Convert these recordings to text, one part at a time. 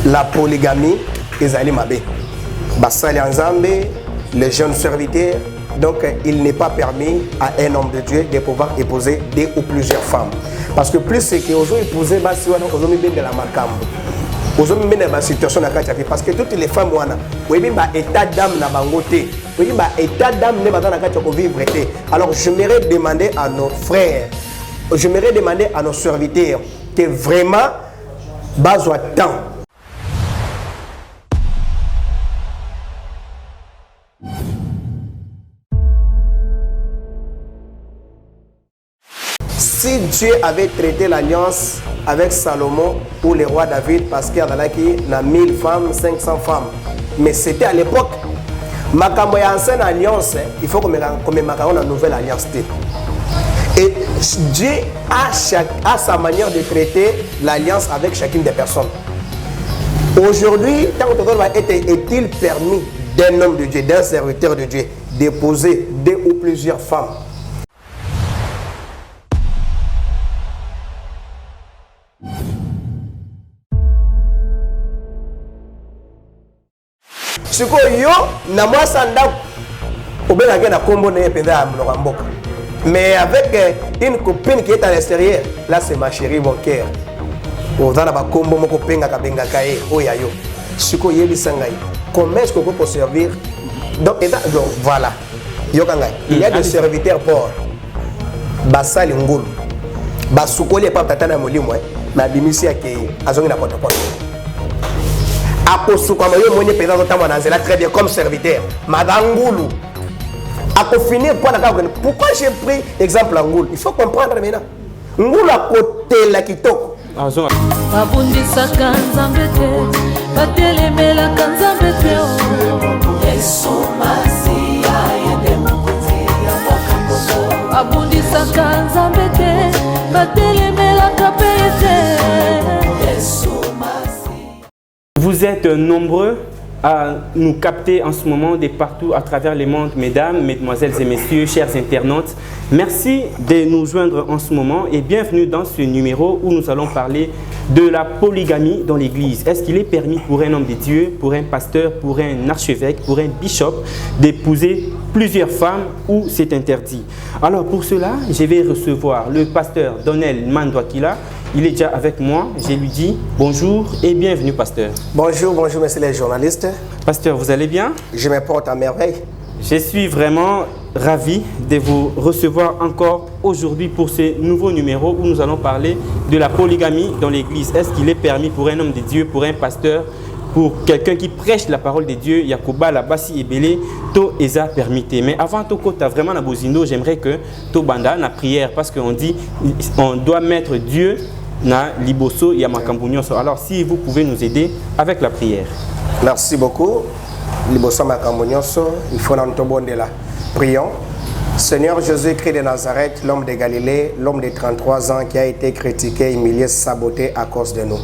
la polygamie ezali mabe. Basali Nzambe, les jeunes serviteurs, donc il n'est pas permis à un homme de Dieu de pouvoir épouser deux ou plusieurs femmes. Parce que plus c'est que aujourd'hui épouser basi wana ozomi ben de la makambo. Ozomi ben de la situation na kati parce que toutes les femmes wana oui ba état d'âme na bango te. Oui ba état d'âme ne ba na kati ko vivre te. Alors j'aimerais demander à nos frères, j'aimerais demander à nos serviteurs que vraiment bazwa temps. Si Dieu avait traité l'alliance avec Salomon ou le roi David, parce qu'il y a 1000 femmes, 500 femmes, mais c'était à l'époque. Makambo ya ancienne alliance, il faut qu'on mette une nouvelle alliance. Et Dieu a sa manière de traiter l'alliance avec chacune des personnes. Aujourd'hui, est-il permis d'un homme de Dieu, d'un serviteur de Dieu, d'épouser deux ou plusieurs femmes? Si yo na moi sanda obengaki na kombo na ependa ya mnoka mboka. Mais avec une copine qui est à l'extérieur, là c'est ma chérie, mon cœur. Oza na ba kombo moko penga ka benga kae oya yo. Siko yebisa ngai. Comment est-ce qu'on peut servir? Donc voilà. Yo kanga. Il y a des serviteurs pour basali ngulu. Basukoli pa tata na molimo na bimisi yake azongi na poto poto. Très bien comme serviteur. Madame Ngoulou. Pourquoi j'ai pris l'exemple à Ngoulou? Il faut comprendre maintenant. Ngoulou à côté la kitoko. Vous êtes nombreux à nous capter en ce moment de partout à travers le monde, mesdames, mesdemoiselles et messieurs, chers internautes. Merci de nous joindre en ce moment et bienvenue dans ce numéro où nous allons parler de la polygamie dans l'Église. Est-ce qu'il est permis pour un homme de Dieu, pour un pasteur, pour un archevêque, pour un bishop d'épouser plusieurs femmes ou c'est interdit? Alors pour cela, je vais recevoir le pasteur Donnel Mandouakila. Il est déjà avec moi. Je lui dis bonjour et bienvenue, pasteur. Bonjour, bonjour, messieurs les journalistes. Pasteur, vous allez bien? Je me porte à merveille. Je suis vraiment ravi de vous recevoir encore aujourd'hui pour ce nouveau numéro où nous allons parler de la polygamie dans l'Église. Est-ce qu'il est permis pour un homme de Dieu, pour un pasteur, pour quelqu'un qui prêche la parole de Dieu, Yakoba, la Bassi et Belé, tout est permis. Mais avant tout, tu as vraiment la bozino, j'aimerais que tu banda la prière parce qu'on dit on doit mettre Dieu na liboso ya makambo nyonso. Alors si vous pouvez nous aider avec la prière. Merci beaucoup. Liboso makambo nyonso, il faut n'entendre là. Prions. Seigneur Jésus-Christ de Nazareth, l'homme de Galilée, l'homme de 33 ans qui a été critiqué, humilié, saboté à cause de nous.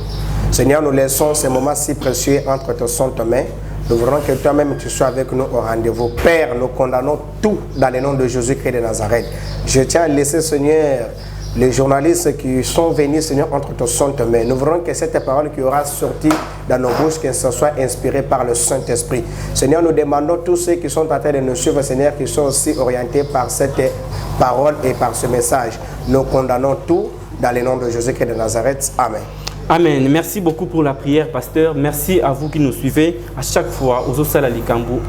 Seigneur, nous laissons ces moments si précieux entre tes saintes mains. Nous voulons que toi-même tu sois avec nous au rendez-vous. Père, nous condamnons tout dans le nom de Jésus-Christ de Nazareth. Je tiens à laisser, Seigneur, les journalistes qui sont venus, Seigneur, entre tes saintes mains. Nous voulons que cette parole qui aura sorti dans nos bouches, que ce soit inspiré par le Saint-Esprit. Seigneur, nous demandons tous ceux qui sont en train de nous suivre, Seigneur, qui sont aussi orientés par cette parole et par ce message. Nous condamnons tout dans le nom de Jésus-Christ de Nazareth. Amen. Amen. Merci beaucoup pour la prière, pasteur. Merci à vous qui nous suivez à chaque fois aux Osala Likambu.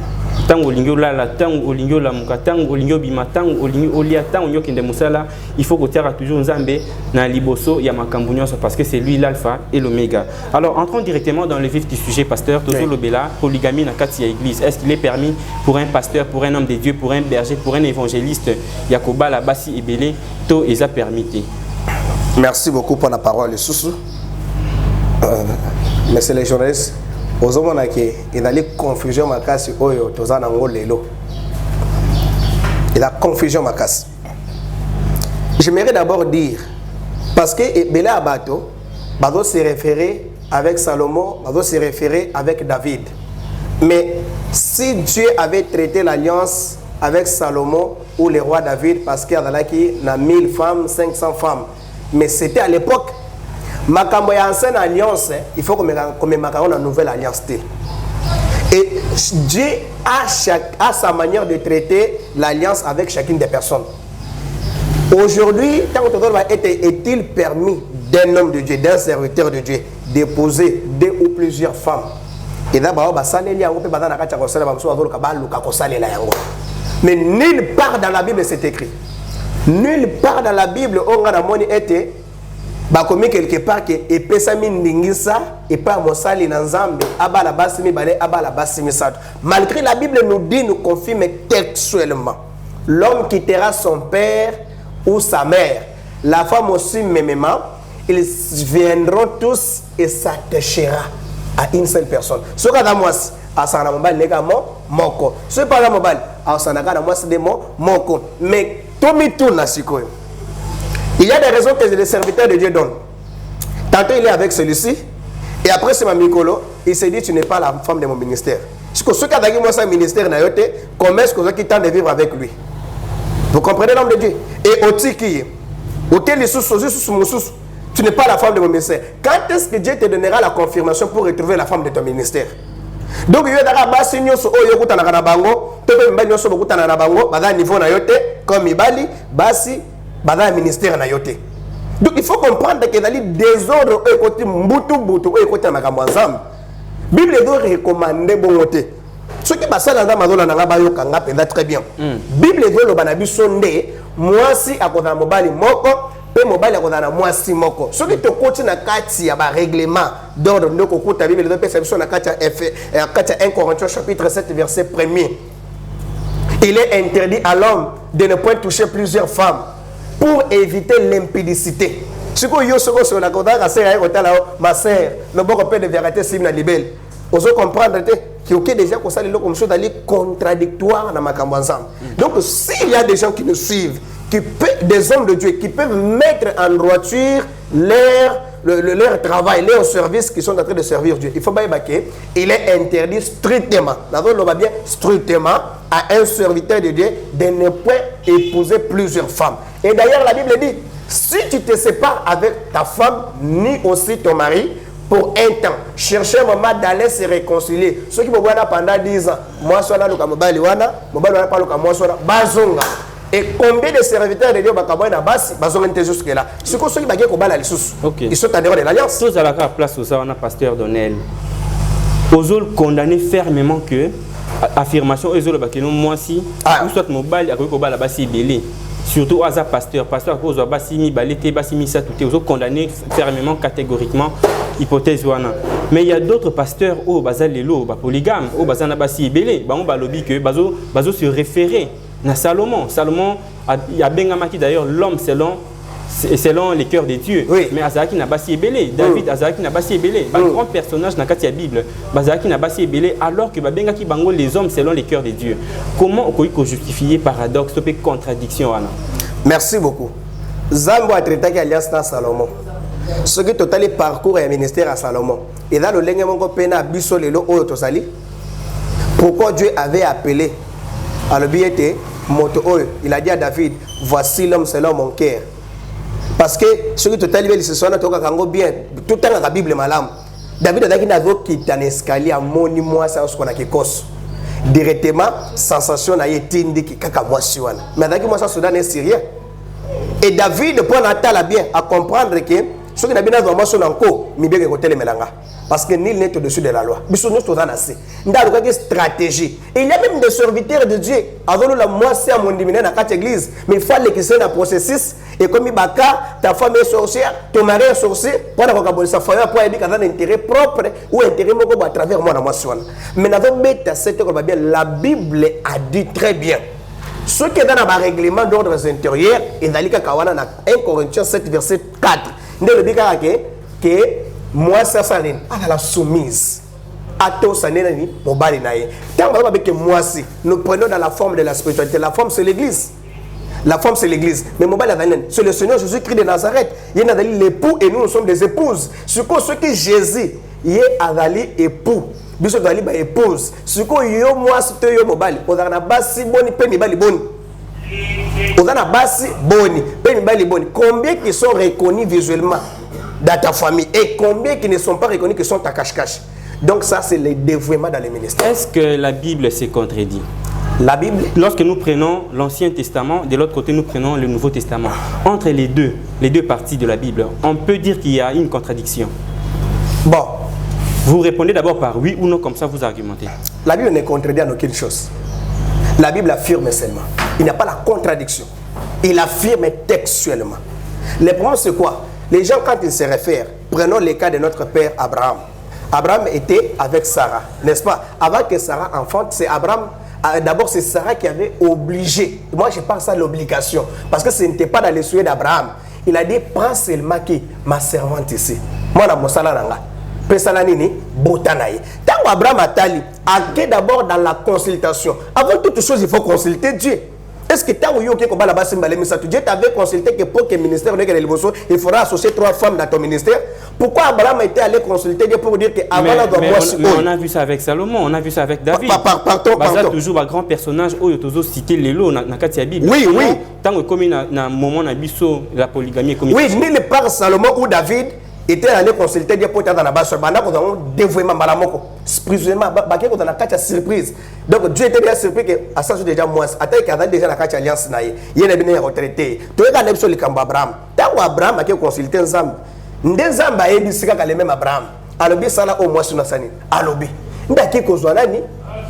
Il faut que tu aies toujours Nzambe na liboso ya makambu nyonso parce que c'est lui l'alpha et l'oméga. Alors entrons directement dans le vif du sujet, pasteur. Toujours le bela polygamie na kati ya église. Est-ce qu'il est permis pour un pasteur, pour un homme de Dieu, pour un berger, pour un évangéliste Yakoba la Bassi et Belé, tout est permis? Merci beaucoup pour la parole, Soussou. Monsieur les journalistes, il y a une confusion makasi oyo tozana ngolelo. Il y a confusion makasi. J'aimerais d'abord dire parce que Bela Abato va se référer avec Salomon, va se référer avec David. Mais si Dieu avait traité l'alliance avec Salomon ou le roi David parce qu'il y a 1000 femmes, 500 femmes, mais c'était à l'époque. Makambo ya ancienne alliance, il faut qu'on me macaron en nouvelle alliance. Et Dieu a sa manière de traiter l'alliance avec chacune des personnes. Aujourd'hui, tant que est-il permis d'un homme de Dieu, d'un serviteur de Dieu, d'épouser 2 ou plusieurs femmes? Et d'abord, mais nulle part dans la Bible c'est écrit. Nulle part dans la Bible on a moni été commis quelque part que epesami ndingisa et pas mosali na nzambe abala basimi balé abala basimi sato. Malgré la Bible nous dit, nous confirme textuellement, l'homme quittera son père ou sa mère, la femme aussi mêmement, ils viendront tous et s'attachera à une seule personne. Ce cas dans moi, asana mobile negamo moko. Ce pas dans mobile, asana kana moi c'est moko. Mais Tomi tourne sikoyo. Il y a des raisons que les serviteurs de Dieu donnent. Tantôt il est avec celui-ci et après c'est ma Mikolo, il se dit tu n'es pas la femme de mon ministère. Ce que ce cas dans moi c'est ministère na yote, comment est-ce que vous qui tente de vivre avec lui? Vous comprenez l'homme de Dieu? Et au tiki, au tel tu n'es pas la femme de mon ministère. Quand est-ce que Dieu te donnera la confirmation pour retrouver la femme de ton ministère? Donc il y a des basi nyoso oyo kutana kana bango, tope mbali nyoso bokutana na bango, bada niveau na yote comme ibali, basi bada ministère na yote. Donc il faut comprendre que dans les désordres oyo côté mbutu oyo côté makambo ensemble. Bible doit recommander bonté. Ce qui passe dans mazola na bayo kanga penda très bien. Bible doit lo banabi sonde, moi si akoza mobali moko pe mobile akozana mwasi moko. Ce qui te coach na kati ya ba règlement d'ordre ndoko kuta Bible doit pesa biso na kati ya 1 Corinthiens chapitre 7 verset 1er. Il est interdit à l'homme de ne point toucher plusieurs femmes pour éviter l'impudicité. Ce que yo soko sur la kota ka sera kotala ma sœur, le bon peu de vérité sim na libelle. Oso comprendre que ok déjà qu'on ça les comme chose d'aller contradictoire dans makambo ensemble. Donc s'il y a des gens qui nous suivent, des hommes de Dieu qui peuvent mettre en droiture leur travail, leur service qui sont en train de servir Dieu. Il faut pas évacuer. Il est interdit strictement, strictement à un serviteur de Dieu de ne pas épouser plusieurs femmes. Et d'ailleurs la Bible dit, si tu te sépares avec ta femme, ni aussi ton mari, pour un temps, chercher un moment d'aller se réconcilier. Ceux qui me voient pendant 10 ans, moi, je suis là, je suis là, bazonga. Et combien de serviteurs de Dieu sont jusque là? Ce que ceux qui ils sont en dehors de l'alliance. Tous à la place où ça, on a pasteur Donnel. Osol condamner fermement que affirmation Osol bakeno moi si ou soit mobile avec obala basi belé. Surtout à pasteur cause basi mi balete basi mi ça tout osol condamner fermement catégoriquement hypothèse wana. Mais il y a d'autres pasteurs au bazal lelo ba polygame au bazana basi belé ba on ba lobby que bazo se référer na Salomon il y a bengamaki d'ailleurs l'homme selon les cœurs des dieux. Oui. Mais Azaki n'a pas si ébélé. David Azaki n'a pas si ébélé. Un grand personnage dans la Bible. Azaki n'a pas si ébélé alors que bengaki bango les hommes selon les cœurs des dieux. Comment on peut justifier paradoxe, contradiction? Merci beaucoup. Zambo a traité l'alliance dans Salomon. Ce qui total parcours et ministère à Salomon. Et dans le lenge mongo pena biso lelo oyo tosali. Pourquoi Dieu avait appelé à l'obéité moto oyo, il a dit à David, voici l'homme selon mon cœur. Parce que ce qui total il se soit toka kango bien tout temps la Bible malam. David a dit qu'il avait quitté un escalier à moni moi ça ce qu'on a kekos. Directement sensation na yetindi ki kaka moi siwana. Mais avec moi ça Soudan est syrien. Et David prend la tala bien à comprendre que ce qui n'a bien vraiment son encore mi bien côté les melanga. Parce que nul n'est au-dessus de la loi. Bisous nous sommes assez. Nous avons une stratégie. Et il y a même des serviteurs de Dieu. Avant la moi c'est à mon diminer dans quatre églises, mais il faut que c'est un processus. Et comme il ta femme est sorcière, ton mari est sorcier, pour avoir sa famille pour aider un intérêt propre ou intérêt à travers moi dans moi soin. Mais nous avons mis cette bien. La Bible a dit très bien. Ce qui est dans le règlement d'ordre intérieur, et dans le cas 1 Corinthiens 7 verset 4, nous avons dit que moi ça saline à la soumise à tous saneni mobali nae tant que moi si nous prenons dans la forme de la spiritualité. La forme c'est l'église, mais mobile c'est le Seigneur Jésus-Christ de Nazareth. Il y a l'époux et nous sommes des épouses. Ce que Jésus il est adali époux biso dali ba épouse. Ce que yo moi c'est yo mobile odana basi boni pe mibali boni odana basi boni pe mibali boni. Combien qui sont reconnus visuellement? dans ta famille et combien qui ne sont pas reconnus qui sont à cache-cache. Donc ça, c'est le dévouement dans les ministères. Est-ce que la Bible s'est contredit? La Bible. Lorsque nous prenons l'Ancien Testament, de l'autre côté, nous prenons le Nouveau Testament. Entre les deux parties de la Bible, on peut dire qu'il y a une contradiction. Bon. Vous répondez d'abord par oui ou non, comme ça vous argumentez. La Bible ne contredit en aucune chose. La Bible affirme seulement. Il n'y a pas la contradiction. Il affirme textuellement. Le problème, c'est quoi? Les gens, quand ils se réfèrent, prenons le cas de notre père Abraham. Abraham était avec Sarah, n'est-ce pas? Avant que Sarah enfante, c'est Abraham. D'abord, c'est Sarah qui avait obligé. Moi, je pense à l'obligation. Parce que ce n'était pas dans les souhaits d'Abraham. Il a dit, prends seulement qui? Ma servante ici. Moi, je suis Pesalanini, Botanaï. Tant Abraham a tali, d'abord dans la consultation. Avant toute chose, il faut consulter Dieu. Est-ce que tant que Dieu t'avait consulté que pour que le ministère il faudra associer 3 femmes dans ton ministère? Pourquoi Abraham était allé consulter Dieu pour dire que on a vu ça avec Salomon, on a vu ça avec David. Pardon. Toujours un grand personnage où il a cité les lots dans la Bible. Oui. Tant que comme dans un moment la polygamie. Oui, ni le par Salomon ou David était allé consulter Dieu pour être dans la base. Pendant qu'on a dévouement malamoko, précisément, qu'on a quatre surprises. Donc Dieu était déjà surpris que à ça déjà moi, attends qu'il y a déjà la quatre alliance naïe. Il y a bien retraité. Tu es dans l'épsole comme Abraham. Tant Abraham a consulté Nzambe. Nzambe a dit c'est le même Abraham. Alobi sala au mois sur Nasani. Alobi. Ndaki kozwanani.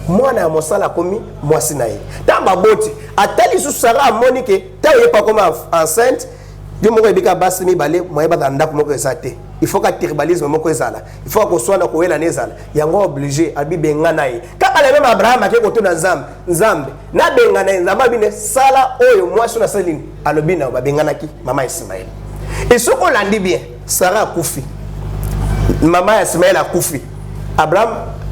Moi na mosala komi moi sinaï. Tant baboti. Atali sous Sarah Monique. Tant il pas comme enceinte. Dieu m'a dit que Bassimi balé moi ba dans ndako moko ezate. Il faut que tribalisme moko ezala. Il faut que soit na ko ela nezala. Yango obligé abi bengana yi. Kaka le même Abraham a ko to na Nzambe. Na bengana Nzambe bine sala oyo moi sur na saline. Alobi na ba bengana ki mama Ismaël. Et ce qu'on l'a dit bien, Sarah a koufi. Maman Ismaël a koufi. Abraham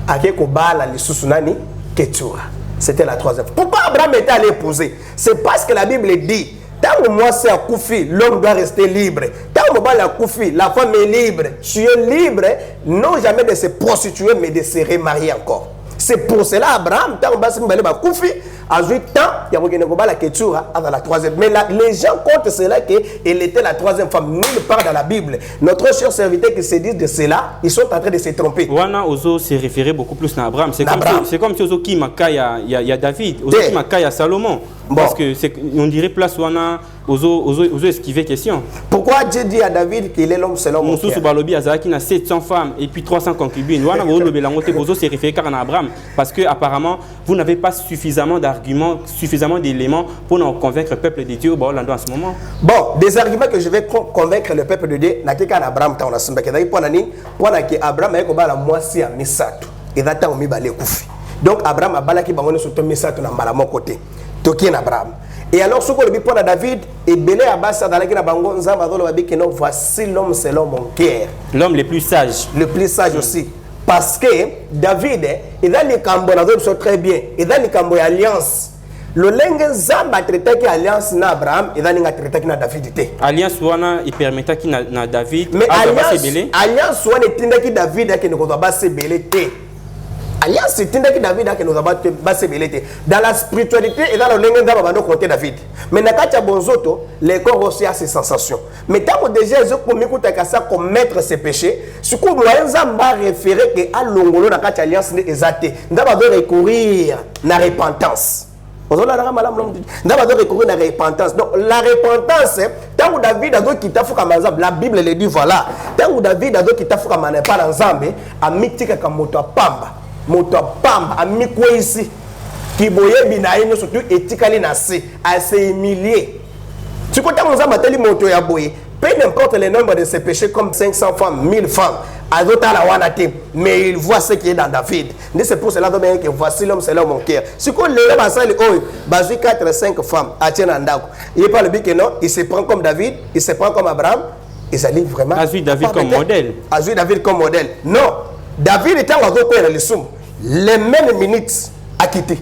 a fait kobala les sousunani Ketura. C'était la 3e. Pourquoi Abraham était allé épouser? C'est parce que la Bible dit tant que moi c'est à koufi, l'homme doit rester libre. Tant que moi la koufi, la femme est libre. Tu es libre, non jamais de se prostituer, mais de se remarier encore. C'est pour cela Abraham, tant que moi c'est koufi, a joué tant, il y a la Ketura dans la 3e. Mais les gens comptent cela qu'elle était la 3e femme. Nulle part dans la Bible. Notre cher serviteur qui se disent de cela, ils sont en train de se tromper. Wana Ozo s'est référé beaucoup plus à Abraham. C'est comme si Ozo qui Makaya, il y a David, Ozo qui Makaya Salomon. Parce que on dirait place Wana Ozo esquiver question. Pourquoi Dieu dit à David qu'il est l'homme selon mon cœur? Moussou Balobi Azaki a 700 femmes et puis 300 concubines. Wana Ozo s'est référé à Abraham parce que apparemment vous n'avez pas suffisamment d'arguments, suffisamment d'éléments pour nous convaincre le peuple de Dieu au Borlando en ce moment. Bon, des arguments que je vais convaincre le peuple de Dieu, n'a qu'à Abraham tant on a semblé que Abraham a eu la moitié à Misato et d'attendre au Mibale Koufi. Donc Abraham a balaki bangoné sur ton Misato dans mon côté. Tokien Abraham. Et alors, ce qu'on lui dit à David, et Belé Abbas dans la bango, voici l'homme selon mon cœur. L'homme le plus sage. Le plus sage aussi. Parce que David, il a les cambonadors sont très bien. Il a les camboy alliance. Le lengue zamba traité qui alliance na Abraham, il a les traité qui na David. Alliance wana il permettait qui na David. Mais alliance wana tinda qui David qui ne doit pas se belé. Alliance c'est tinda qui David qui ne doit pas se belé. Dans la spiritualité et dans le lengue zamba bando côté David. Mais nakacha bonzoto, les corps aussi a ses sensations. Mais tant que déjà ils ont commettre ses péchés, ce qu'on moyen zamba référer que à longolo nakacha alliance ne ezate. Ndaba doit recourir na repentance. Donc la repentance. Donc la repentance, tant que David a dit qu'il t'a fait comme exemple, la Bible le dit voilà. Tant que David a dit qu'il t'a fait comme un pas ensemble, a mis comme moto pamba, a mis quoi ici? Qui boye binaïno surtout éthiquement nassé, à se humilier. Tu comptes on a mateli moto ya boye. Peu importe le nombre de ses péchés comme 500 femmes, 1000 femmes. Mais il voit ce qui est dans David. C'est pour cela que voici l'homme, c'est l'homme mon cœur. Si on le à ça, il 4 5 femmes à Tienandako. Il n'est pas le but que non, il se prend comme David, il se prend comme Abraham. Ils allaient vraiment. Azui David comme modèle. Azui David comme modèle. Non, David était en gros les somme. Les mêmes minutes à quitter.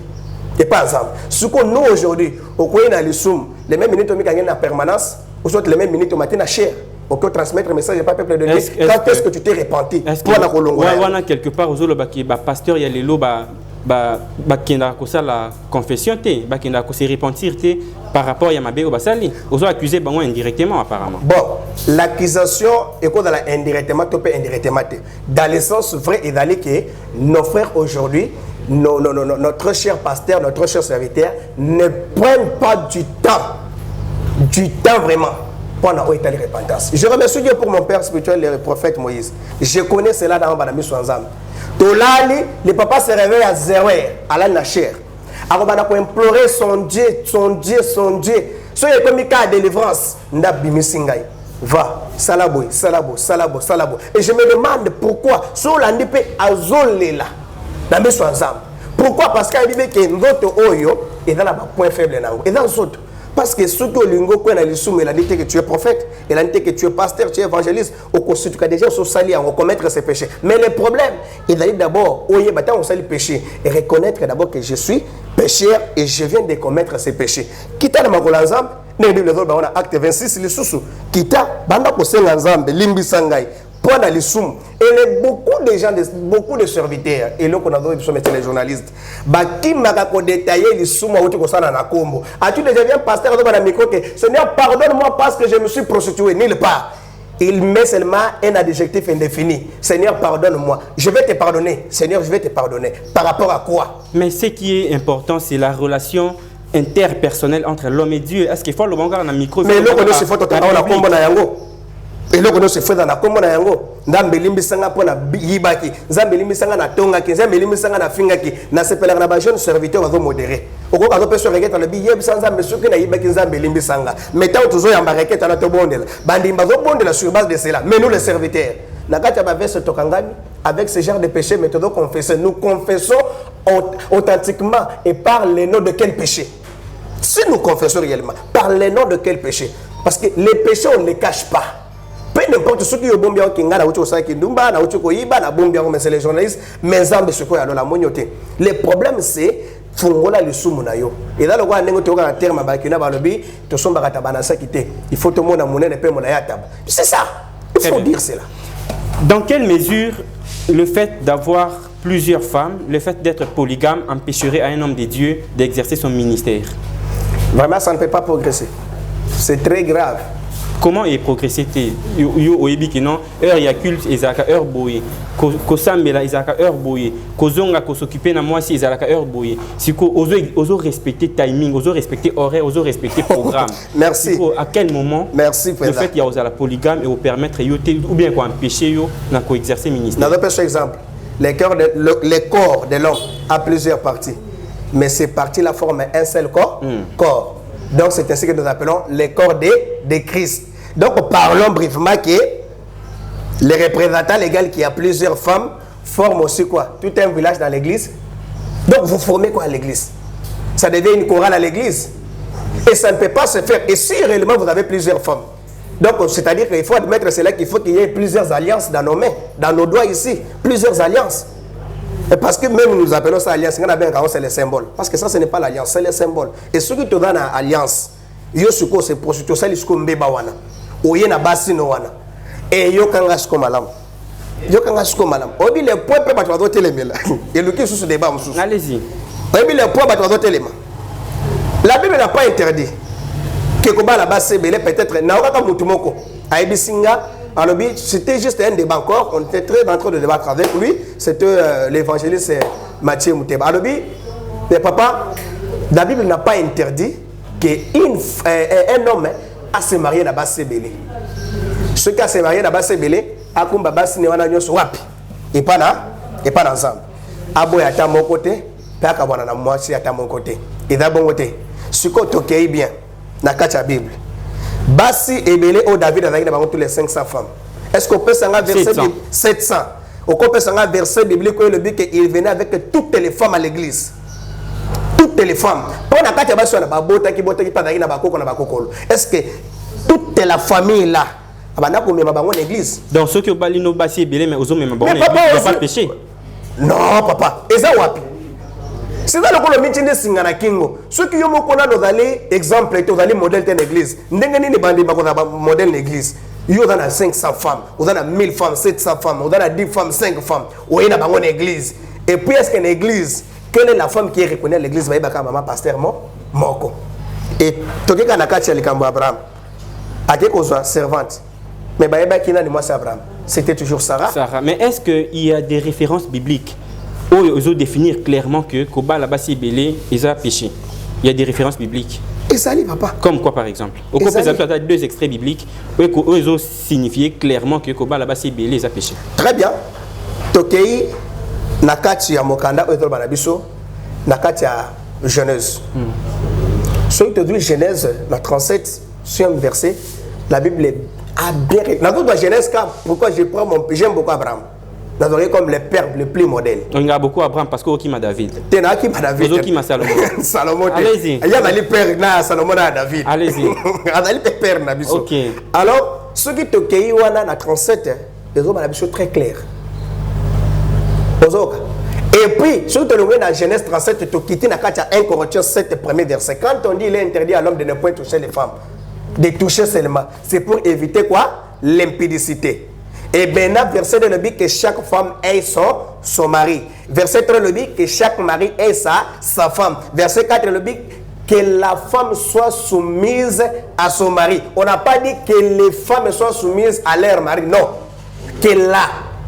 Et pas ensemble. Ce qu'on nous aujourd'hui, au coin dans les sommes, les mêmes minutes on met en permanence, ou soit les mêmes minutes au matin à chair. Pour que transmettre le message, pas peuple de Dieu. Quand est-ce que tu t'es repenti? Quelque part, aux autres, pasteur, il y a les lots, bakenda ko la confession te bakenda ko se repentir te par rapport à mabe obasali ozo accuser bango indirectement apparemment. Bon, l'accusation est quoi dans la indirectement to peut indirectement te. Dans le sens vrai et dans que nos frères aujourd'hui notre cher pasteur, notre cher serviteur ne prennent pas du temps vraiment pendant l'état de repentance. Je remercie Dieu pour mon père spirituel, le prophète Moïse. Je connais cela dans mon mission ensemble. Tolali, le papa se réveille à 0h, à la chair. Alors, on a implorer son Dieu. Si il y a comme cas de délivrance, n'a bimisingai. Va, salabo. Et je me demande pourquoi, sur l'andipé azolela, dans mes ensemble. Pourquoi? Parce qu'il dit que notre oyo est dans un point faible. Et dans l'autre. Parce que surtout lingo ko na lisum il a dit que tu es prophète, il a dit que tu es pasteur, tu es évangéliste, au cours tu as déjà sur sali on commettre ses péchés. Mais le problème, il a dit d'abord oye bata on sali péché et reconnaître d'abord que je suis pécheur et je viens de commettre ces péchés. Kita na makolo ensemble, ne Bible on a acte 26 le susu. Kita banda ko senga nzambe limbi sangai. Pour dans l'isum et beaucoup de gens beaucoup de serviteurs et là qu'on a besoin de les journalistes qui m'a détaillé l'isum au tout ça na kombo as-tu déjà vu un pasteur dans le micro que Seigneur pardonne-moi parce que je me suis prostitué nulle part. Il met seulement un adjectif indéfini. Seigneur pardonne-moi, je vais te pardonner. Seigneur je vais te pardonner par rapport à quoi? Mais ce qui est important c'est la relation interpersonnelle entre l'homme et Dieu. Est-ce qu'il faut le bongar dans le micro? Mais là on se fait totalement la kombo na yango. Et là, on se fait dans la commune. Nzambe limbisanga pona yibaki, nzambe limbisanga na tongaki, nzambe limbisanga na fingaki, na sepela na ba jeune serviteur va modéré. Oko ka to requête na bi yebisa nzambe soki na yibaki nzambe limbisanga. Mais tant toujours yamba requête na to bondela. Bandimba zo bondela sur base de cela. Mais nous les serviteurs, na kati ba verse tokangami avec ce genre de péché méthode confesser, nous confessons authentiquement et par le nom de quel péché? Si nous confessons réellement, par le nom de quel péché? Parce que les péchés on ne les cache pas. Peu n'importe ce qui est bon bien qui ngana ucho sa kindumba na ucho ko yiba na bon bien mais c'est les journalistes mais nzambe ce ko ya la monyote. Le problème c'est fungola le sumu na yo. Et là le quoi ndenge to ka terme ba kina ba lobi to somba ka tabana sa kité. Il faut tout le monde na monene pe mona ya tab. C'est ça. Il faut dire cela. Dans quelle mesure le fait d'avoir plusieurs femmes, le fait d'être polygame empêcherait à un homme de Dieu d'exercer son ministère? Vraiment ça ne peut pas progresser. C'est très grave. Comment est progressé yo oyebi ki non heure ya culte ezalaka heure boye ko sambela ezalaka heure boye ko zonga ko s'occuper na moi si ezalaka heure boye siko ozo respecter timing ozo respecter horaire ozo respecter programme. Merci siko à quel moment merci le fait ya ozala polygame et au permettre yo ou bien ko empêcher yo na ko exercer ministère. Dans un exemple le corps de l'homme a plusieurs parties mais ces parties la forment un seul corps. Donc c'est ainsi que nous appelons le corps de Christ. Donc parlons brièvement que les représentants légaux qui a plusieurs femmes forment aussi quoi? Tout un village dans l'église. Donc vous formez quoi à l'église? Ça devient une chorale à l'église. Et ça ne peut pas se faire. Et si réellement vous avez plusieurs femmes, donc c'est-à-dire qu'il faut admettre cela qu'il faut qu'il y ait plusieurs alliances dans nos mains, dans nos doigts ici, plusieurs alliances. Et parce que même nous appelons ça alliance, c'est le symbole. Parce que ça, ce n'est pas l'alliance, c'est le symbole. Et ceux qui te donnent l'alliance, yo suko se prostitution, ça lisco mbeba wana. Oye na basi no wana. Et yo kanga suko malam. Yo kanga suko malam. Obi le point pe batwa do telemela. Et le qui sous débat msous. Allez-y. Obi le point batwa do telema. La Bible n'a pas interdit que koba la base belé peut-être na okaka mutumoko. Aibi singa. Alors, c'était juste un débat encore. On était très en train de débattre avec lui. C'était l'évangéliste Mathieu Mouteba. Alors, papa, la Bible n'a pas interdit qu'un homme a se marié à base belé. Ceux qui a se marié à base belé, a kumba base ne wana nyoso wapi. Et pas ensemble. Abo ya ta mon côté, pa ka wana na moi si ya ta mon côté. Et da bon côté. Ce que tokei bien na kacha Bible. Bassi et Belé au David avec tous les 500 femmes. Est-ce qu'on peut s'en verser 700? On peut s'en verser biblique où le but qu'il venait avec toutes les femmes à l'église. Toutes les femmes. Est-ce que toute la famille là, l'église? Donc ceux qui ont bali no bassi et Belé mais aux hommes mais bon, il n'y a pas péché. Non papa. Et ça wapi? C'est ça le meeting de Singana Kingo. Ceux qui ont d'aller exemple, ils ont modèle d'une église. N'engagez ni bandi bako modèle d'église. Il y a 500 femmes, il y a 1000 femmes, 700 femmes, il y a 10 femmes, 5 femmes. Il y a une église. Et puis est-ce qu'une église quelle est la femme qui est reconnue à l'église? Maman pasteur moko. Et toke kanakati ya likambo Abraham. Ake kozwa servante. Mais baïba qui n'a ni moi c'est Abraham. C'était toujours Sarah. Sarah. Mais est-ce qu'il y a des références bibliques où ils ont définir clairement que Koba là-bas c'est belé, ils ont péché? Il y a des références bibliques. Et ça papa. Comme quoi par exemple? Au cours de deux extraits bibliques où ils ont signifié clairement que Koba là-bas c'est belé, ils ont péché. Très bien. Tokei nakati ya mokanda oyo banabiso nakati ya Genèse. Si tu dis Genèse, la 37, sur un verset, la Bible a bien. La toute Genèse, pourquoi j'aime beaucoup Abraham. Vous comme le père le plus modèle. On a beaucoup Abraham parce qu'il y a David. Tu as qui David? Vous qui Salomon. Salomon. Allez-y. Il y a le père na Salomon à David. Allez-y. Il y a le père na biso. OK. Alors, ceux qui te cueillent wana na 37, les hommes la biso très clair. Et puis, si tu le dans Genèse 37, tu quittes dans 1 Corinthiens 7, premier verset. Quand on dit il est interdit à l'homme de ne point toucher les femmes, de toucher seulement, c'est pour éviter quoi? L'impudicité. Et bien, verset de le dit que chaque femme ait son mari. Verset 3 le dit que chaque mari ait sa femme. Verset 4 le dit que la femme soit soumise à son mari. On n'a pas dit que les femmes soient soumises à leur mari. Non. Que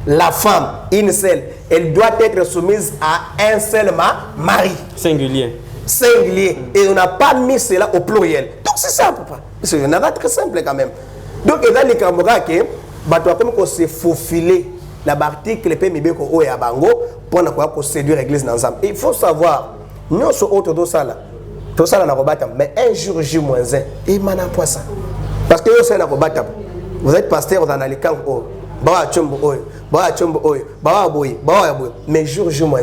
la femme, une seule, elle doit être soumise à un seul mari. Singulier. Singulier. Et on n'a pas mis cela au pluriel. Donc c'est ça, papa. C'est un affaire très simple quand même. Donc, il y a des camarades qui ont se faufiler l'article pour séduire l'église dans l'ensemble. Il faut savoir, nous sommes autour de ça. Mais un jour, J-1, il m'a pas ça. Parce que vous êtes pasteur dans les camps. Mais jour moins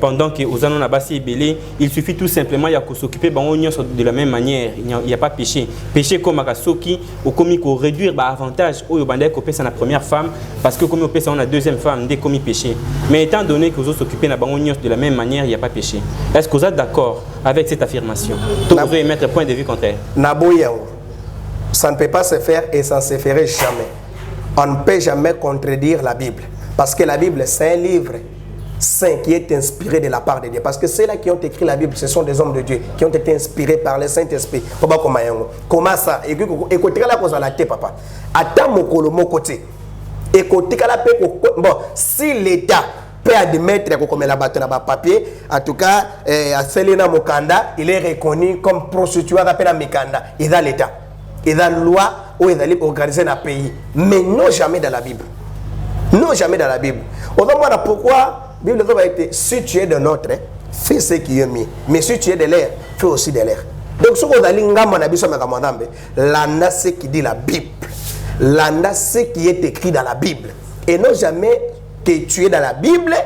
pendant que aux années basi belé, il suffit tout simplement de s'occuper de la même manière. Il n'y a pas péché. Péché comme Akasoki ou comme il réduire avantage au bandé copé c'est la première femme parce que comme on a la deuxième femme dès comme péché. Mais étant donné que vous s'occupez de la même manière, il n'y a pas péché. Est-ce que vous êtes d'accord avec cette affirmation? Vous pouvez mettre point de vue contraire. Ça ne peut pas se faire et ça ne se ferait jamais. On ne peut jamais contredire la Bible. Parce que la Bible, c'est un livre saint qui est inspiré de la part de Dieu. Parce que ceux-là qui ont écrit la Bible, ce sont des hommes de Dieu qui ont été inspirés par le Saint-Esprit. Comment ça? Écoutez la cause à la tête, papa. Attends mon côté. Écoutez la paix. Bon, si l'État peut admettre comme la bâtonne à papier, en tout cas, à Selena Mokanda, il est reconnu comme prostitué à Mekanda. Il a l'État. Il a la loi où il est organisé dans le pays. Mais non jamais dans la Bible. Non jamais dans la Bible. Autrement, pourquoi la Bible a été si tu es de notre, fais ce qui est mieux. Mais si tu es de l'air, fais aussi de l'air. Donc, ce qu'on a dit, l'anda ce qui dit la Bible. L'anda ce qui est écrit dans la Bible. Et non jamais que tu es dans la Bible.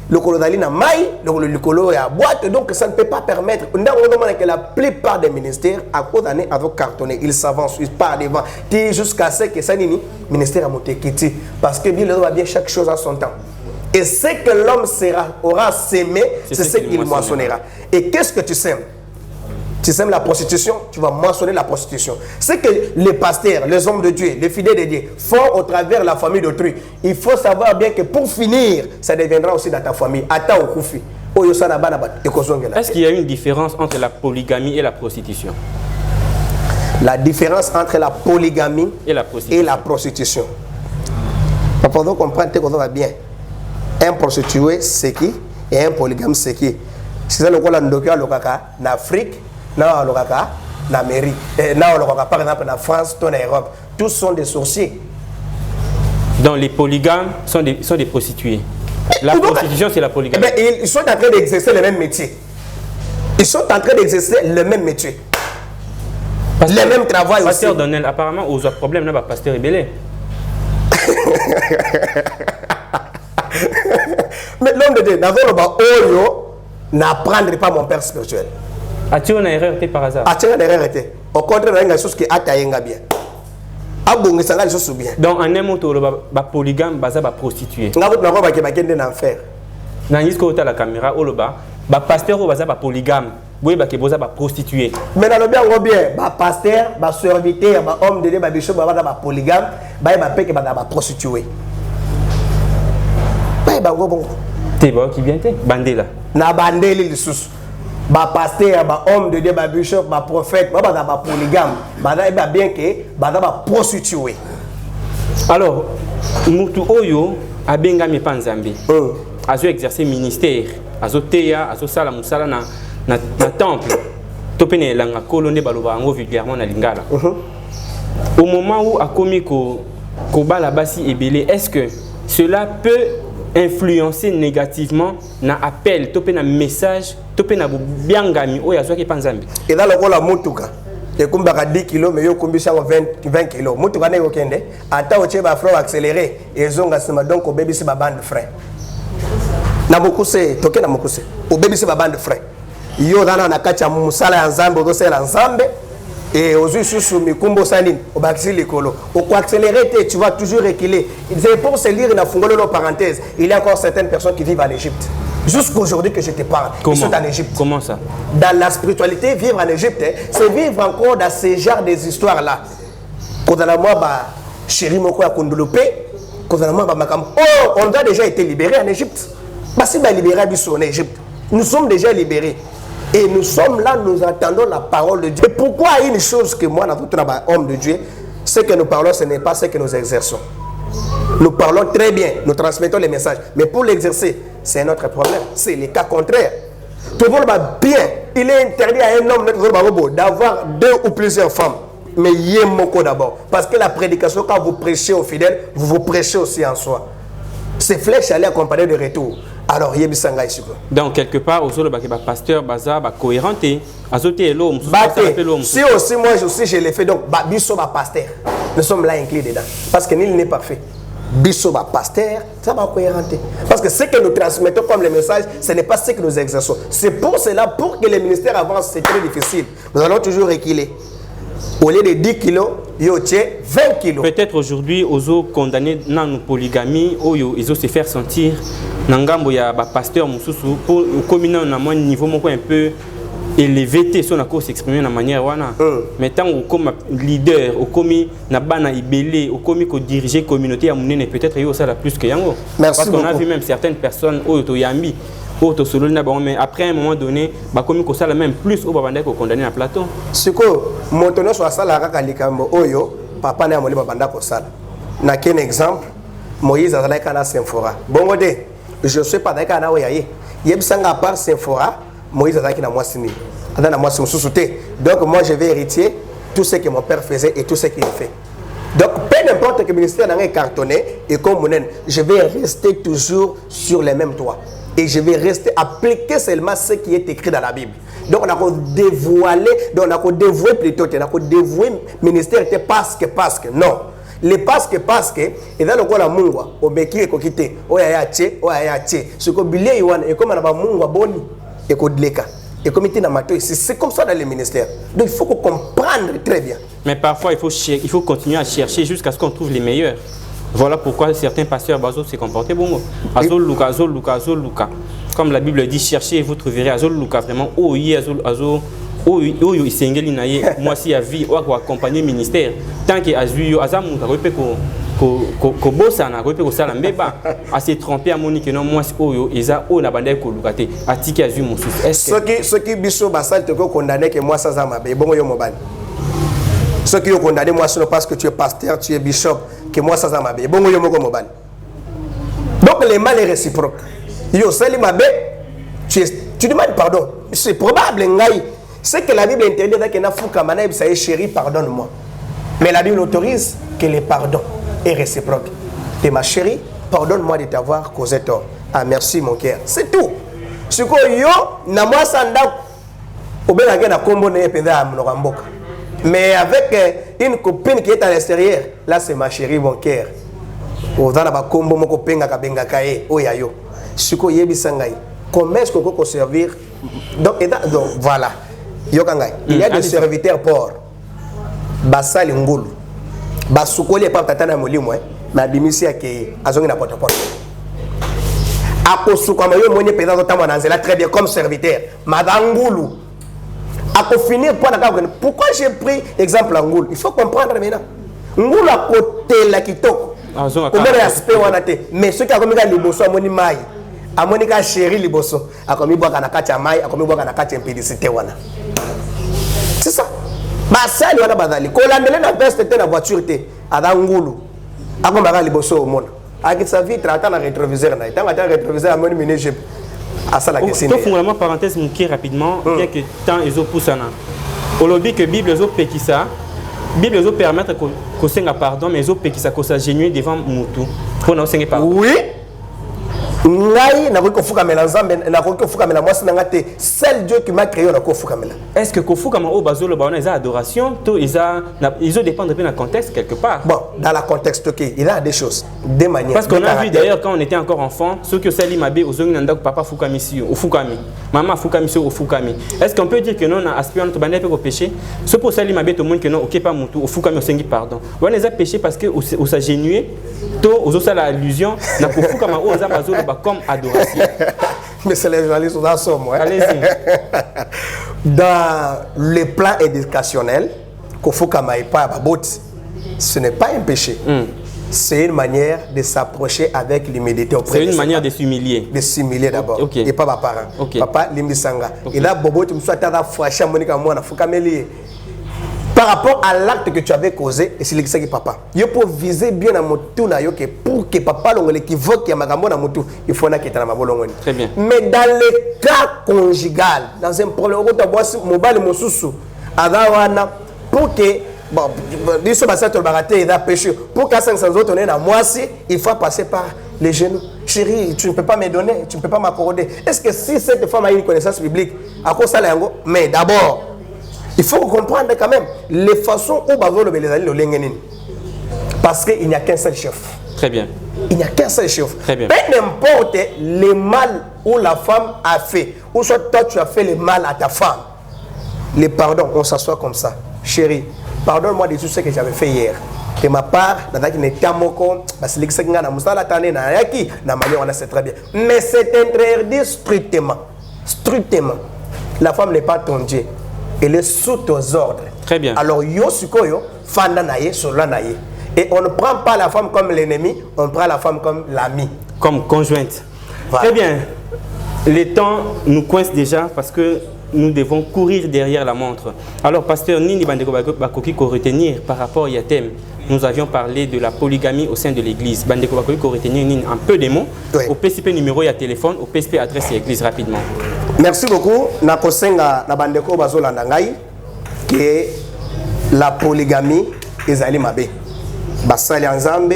Le colonel na maille, le colonel est à boîte, donc ça ne peut pas permettre. On a que la plupart des ministères, à cause d'années, avec cartonné, ils s'avancent, ils partent devant, jusqu'à ce que ça le ministère a monté quitter. Parce que Dieu va bien chaque chose à son temps. Et ce que l'homme aura sémé, c'est ce qu'il moissonnera. Et qu'est-ce que tu sèmes? Tu sèmes la prostitution, tu vas mentionner la prostitution. Ce que les pasteurs, les hommes de Dieu, les fidèles de Dieu font au travers la famille d'autrui, il faut savoir bien que pour finir, ça deviendra aussi dans ta famille. Est-ce qu'il y a une différence entre la polygamie et la prostitution? La différence entre la polygamie et la prostitution. Pour comprendre qu'on va bien. Un prostitué, c'est qui? Et un polygame, c'est qui? C'est ça le cas en Afrique. Non, en Amérique, par exemple en France, en Europe, tous sont des sorciers. Donc les polygames sont des prostituées. La prostitution, c'est la polygamie. Ils sont en train d'exercer le même métier. Ils sont en train d'exercer le même métier. Le même travail aussi. Pasteur Donnel, apparemment, aux autres problèmes, là, pasteur Rebellé. Mais l'homme de Dieu, n'apprendrait pas mon père spirituel. As-tu une erreur par hasard? As-tu une erreur? Au contraire, il y a des choses qui attaquent bien. Donc, en un mot, la polygame, c'est la prostituée. Je vais enfer. Dans la caméra, le pasteur, c'est la polygame. Oui, c'est la prostituée. Mais dans le bien, pasteur, serviteur, homme de Dieu, bishop, c'est polygame, c'est la prostituée. T'es bon qui vient Bandela. Na bandeli les sous. Ba pasteur, ba homme de Dieu, ba bishop, ba prophète, ba polygame, ba bien que ba prostitué. Alors, mutu oyo abenga mi panzambi. Azo exercer ministère, azo teya, azo sala musala na temple. Topene langa kolonde baloba ngo vulgairement na lingala. Au moment où a commis ko bala basi ebele, est-ce que cela peut influencer négativement na appel, topena message, topena biangami o ya soki panzambi? Et dans le rôle la mutuka, et comme baka 10 kg mais yo kombi 20 kg. Mutuka na yo kende, ata o cheba flow accéléré et zonga sima donc au baby si ba bande de frein. Na mokuse, toke na mokuse. Au baby si ba bande de frein. Yo dana na kacha musala ya nzambe o sala nzambe. Et aux yeux sous Mikumbo Saline, au Baxi Likolo, au quoi accélérer, tu vas toujours reculer. C'est pour se lire dans Fungolo parenthèse. Il y a encore certaines personnes qui vivent en Égypte. Jusqu'aujourd'hui que je te parle, ils sont en Égypte. Comment ça? Dans la spiritualité, vivre en Égypte, c'est vivre encore dans ces genres des histoires-là. Quand on a moi, chéri Moko a Kondolope, quand on a moi, on a déjà été libérés en Égypte. Parce que libérés en Égypte. Nous sommes déjà libérés. Et nous sommes là, nous attendons la parole de Dieu. Et pourquoi une chose que moi, notre homme de Dieu, ce que nous parlons, ce n'est pas ce que nous exerçons. Nous parlons très bien, nous transmettons les messages. Mais pour l'exercer, c'est notre problème. C'est le cas contraire. Tout le monde va bien. Il est interdit à un homme d'avoir 2 ou plusieurs femmes. Mais yémoko d'abord. Parce que la prédication, quand vous prêchez aux fidèles, vous prêchez aussi en soi. Ces flèches allaient accompagner de retour. Alors, donc, quelque part, aux autres, pasteur, baza, cohérenté, azoté l'homme, si aussi moi aussi je l'ai fait, donc, biso pasteur, nous sommes là inclus dedans. Parce que nul n'est parfait. Biso pasteur, ça va cohérenté. Parce que ce que nous transmettons comme les messages, ce n'est pas ce que nous exerçons. C'est pour cela, pour que les ministères avancent, c'est très difficile. Nous allons toujours reculer. Au lieu de 10 kilos, yo tient 20 kilos. Peut-être aujourd'hui, aux autres condamnés dans nos polygamies, ils osent se faire sentir. Nangambo ya ba pasteur mususu pour communiquer à un niveau un peu élevé, son accord s'exprimer de manière wana. Mais tant comme leader, au commis na bana ibélé, au commis ko diriger communauté à monene peut-être yo ça la plus que yango. Parce qu'on a vu même certaines personnes au toyambi, au to solo na mais après un moment donné, ba commis ko ça la même plus au babanda ko condamné à plateau. Siko montono so sala kaka likambo oyo papa na moli babanda ko sala. Na quel exemple Moïse azala kana Sephora. Bongo de je ne sais pas d'accord na oyaye. Yebsanga à part Sephora, Moïse azaki na moi sini. Adana moi sous-souté. Donc moi je vais hériter tout ce que mon père faisait et tout ce qu'il fait. Donc peu importe que le ministère n'a cartonné et comme monen, je vais rester toujours sur les mêmes toits et je vais rester appliquer seulement ce qui est écrit dans la Bible. Donc on a dévoilé, donc on a dévoué plutôt, on a dévoué ministère était parce que non. Les parce que et dans le cas la mungwa au beki et kokité oya tché ce que bilé yuan et comme on a mungwa boni et kodleka et comité na mato c'est comme ça dans les ministères. Donc il faut qu'on comprenne très bien. Mais parfois il faut continuer à chercher jusqu'à ce qu'on trouve les meilleurs. Voilà pourquoi certains pasteurs bazo se comportaient bon. Azol luka. Comme la Bible dit, cherchez et vous trouverez. Azol luka vraiment azol oyo isengeli na ye moi si a vie ou accompagner ministère tant que azuyo azamu ka repe ko bossa na repe ko sala mbeba a se tromper à monique non moi oyo eza o na banda ko lukate atiki azu mususu est-ce ce qui biso basal te ko condamner que moi ça mabe bongo yo mobali ceux qui ont condamné moi seulement parce que tu es pasteur tu es bishop que moi ça mabe bongo yo moko mobali donc les mal est réciproque yo sali mabe tu demandes pardon c'est probable ngai. C'est que la Bible interdit que na fuka mana ibsa chéri pardonne-moi. Mais la Bible autorise que le pardon est réciproque. Et ma chérie, pardonne-moi de t'avoir causé tort. Ah merci mon cœur. C'est tout. Ce que yo na moi sanda obena na kombo na penda mnokamboka. Mais avec une copine qui est à l'extérieur, là c'est ma chérie mon cœur. Ozana ba kombo moko penga ka benga kae oyayo. Ce que yebisa ngai. Comment est-ce qu'on peut servir donc voilà. Il y a des serviteurs pauvres. Basali ngulu. Basukoli pa tatana molimo na bimisi yake azongi na porte-porte. Akosuka mayo mwenye pesa zotama na nzela très bien comme serviteur. Madangulu. Ako finir pour la pourquoi j'ai pris exemple ngulu? Il faut comprendre maintenant. Ngulu a côté la kitoko. Comment aspect wana te mais ce qui a commis liboso moni mai. amonika chéri liboso akomi bwaka na kati ya mai akomi bwaka na kati ya impédicité wana. C'est ça. Basali wana bazali kolandele na veste te na voiture te ada ngulu akomaka liboso omona akitsa vitre ata na rétroviseur na itanga ata rétroviseur amoni minege asala kesine. To fungolama parenthèse muki rapidement bien que temps ezo poussana. Olobi que Bible ezo pekisa Bible ezo permettre ko senga pardon mais ezo pekisa ko sa genuer devant mutu. Pour na senga pardon. Oui. Ngai na ko fuka mela nzambe na ko fuka mela mwasi na ngate seul Dieu qui m'a créé na ko fuka mela. Est-ce que ko fuka ma o bazolo ba on a adoration to ils ont dépendre de dans contexte quelque part. Bon, dans la contexte OK, il y a des choses, des manières. Parce qu'on a vu d'ailleurs quand on était encore enfant, ceux qui sali mabe ozongi nanda papa fuka misi au fukami. Maman fuka misi au fukami. Est-ce qu'on peut dire que non on a aspiré notre bande au péché? Ce pour sali mabe tout le monde que non OK pas mutu au fukami osengi pardon. On les a péché parce que au sa genué to ozo sala allusion na ko fuka ma o za bazolo comme adoration. Mais c'est les journalistes dans somme. Allez-y. Dans le plan éducationnel, ce n'est pas un péché. C'est une manière de s'approcher avec l'humilité auprès. C'est une manière de s'humilier. De s'humilier d'abord. Okay. Et pas ma parent. Okay. Papa limbisanga. Et là, Bobo, tu me sois fâché Monica moi na fukameli. Par rapport à l'acte que tu avais causé, et c'est l'exemple que papa. Il faut viser bien à motu na yo que pour que papa l'on l'équivoque ya magambo na motu, il faut na que ta mabolongoni. Très bien. Mais dans le cas conjugal, dans un problème où tu bois mobile mosusu, adawana pour que bon, dis ça tu le baraté et péché. Pour qu'à 500 autres on est dans moi il faut passer par les genoux. Chérie, tu ne peux pas me donner, tu ne peux pas m'accorder. Est-ce que si cette femme a une connaissance biblique, à cause de ça, mais d'abord il faut comprendre quand même les façons où Bavolo les alliés le lengenin. Parce qu'il n'y a qu'un seul chef. Très bien. Il n'y a qu'un seul chef. Très bien. Peu n'importe le mal où la femme a fait, ou soit toi tu as fait le mal à ta femme. Le pardon, on s'assoit comme ça. Chérie, pardonne-moi de tout ce que j'avais fait hier. De ma part, c'est très bien. Mais c'est interdit strictement. Strictement. La femme n'est pas ton Dieu. Elle est sous tes ordres. Très bien. Alors, yo sukoyo, fanda naye, sola naye. Et on ne prend pas la femme comme l'ennemi, on prend la femme comme l'ami. Comme conjointe. Voilà. Très bien. Le temps nous coince déjà parce que nous devons courir derrière la montre. Alors, pasteur Nini Bandeko Bakoki, qu'on retenir par rapport à Yatem, nous avions parlé de la polygamie au sein de l'église. Bandeko Bakoki, qu'on retenir un peu de mots. Oui. Au PCP numéro, il y a téléphone. Au PCP adresse et église rapidement. Merci beaucoup. Nakosenga na bandeko bazolanda ngai que la polygamie ezali mabe. Basali nzambe,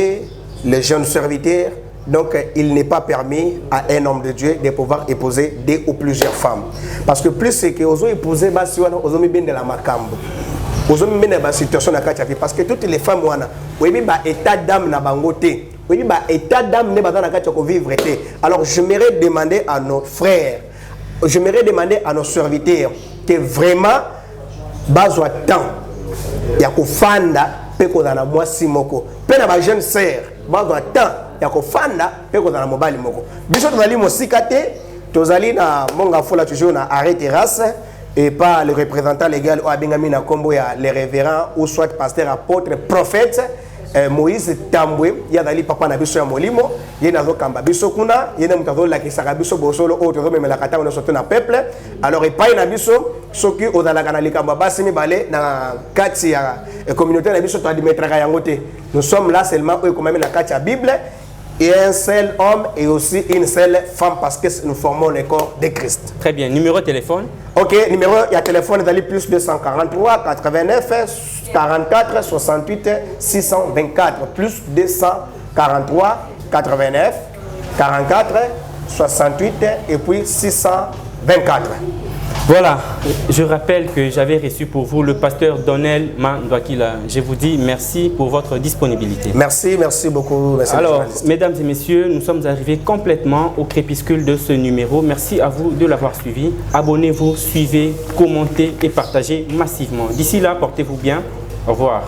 les jeunes serviteurs, donc il n'est pas permis à un homme de Dieu de pouvoir épouser deux ou plusieurs femmes. Parce que plus c'est que ozo épouser basi wana ozo mi bende la makambo. Ozo mi bende ba situation na kati parce que toutes les femmes wana webi ba état d'âme na bango te. Webi ba état d'âme ne ba na kati ko vivre te. Alors j'aimerais demander à nos frères, j'aimerais demander à nos serviteurs que vraiment bazwa temps ya kofanda pe ko na mwasi moko pe na ba jeune sœur bazwa temps ya kofanda pe ko na mobali moko biso tozali mosika te tozali na monga fola toujours na arrêt terrasse et pas le représentant légal ou abengami na kombo ya les révérends ou soit pasteur apôtre prophète Moïse Tambwe ya dali papa na biso ya molimo ye nazo kamba biso kuna ye na mutazo la kisaka biso bosolo o tozo memela kata na soto na peuple alors epai na biso soki odalaka na likamba basi mibale na kati ya communauté na biso to admettra yango te nous sommes là seulement pour comme na kati ya Bible et un seul homme et aussi une seule femme parce que nous formons le corps de Christ. Très bien. Numéro de téléphone? Ok, numéro il y a téléphone d'aller plus 243 89 44 68 624 plus 243 89 44 68 et puis 624. Voilà, je rappelle que j'avais reçu pour vous le pasteur Donnel Mandwakila. Je vous dis merci pour votre disponibilité. Merci, merci beaucoup. Merci. Alors, mesdames et messieurs, nous sommes arrivés complètement au crépuscule de ce numéro. Merci à vous de l'avoir suivi. Abonnez-vous, suivez, commentez et partagez massivement. D'ici là, portez-vous bien. Au revoir.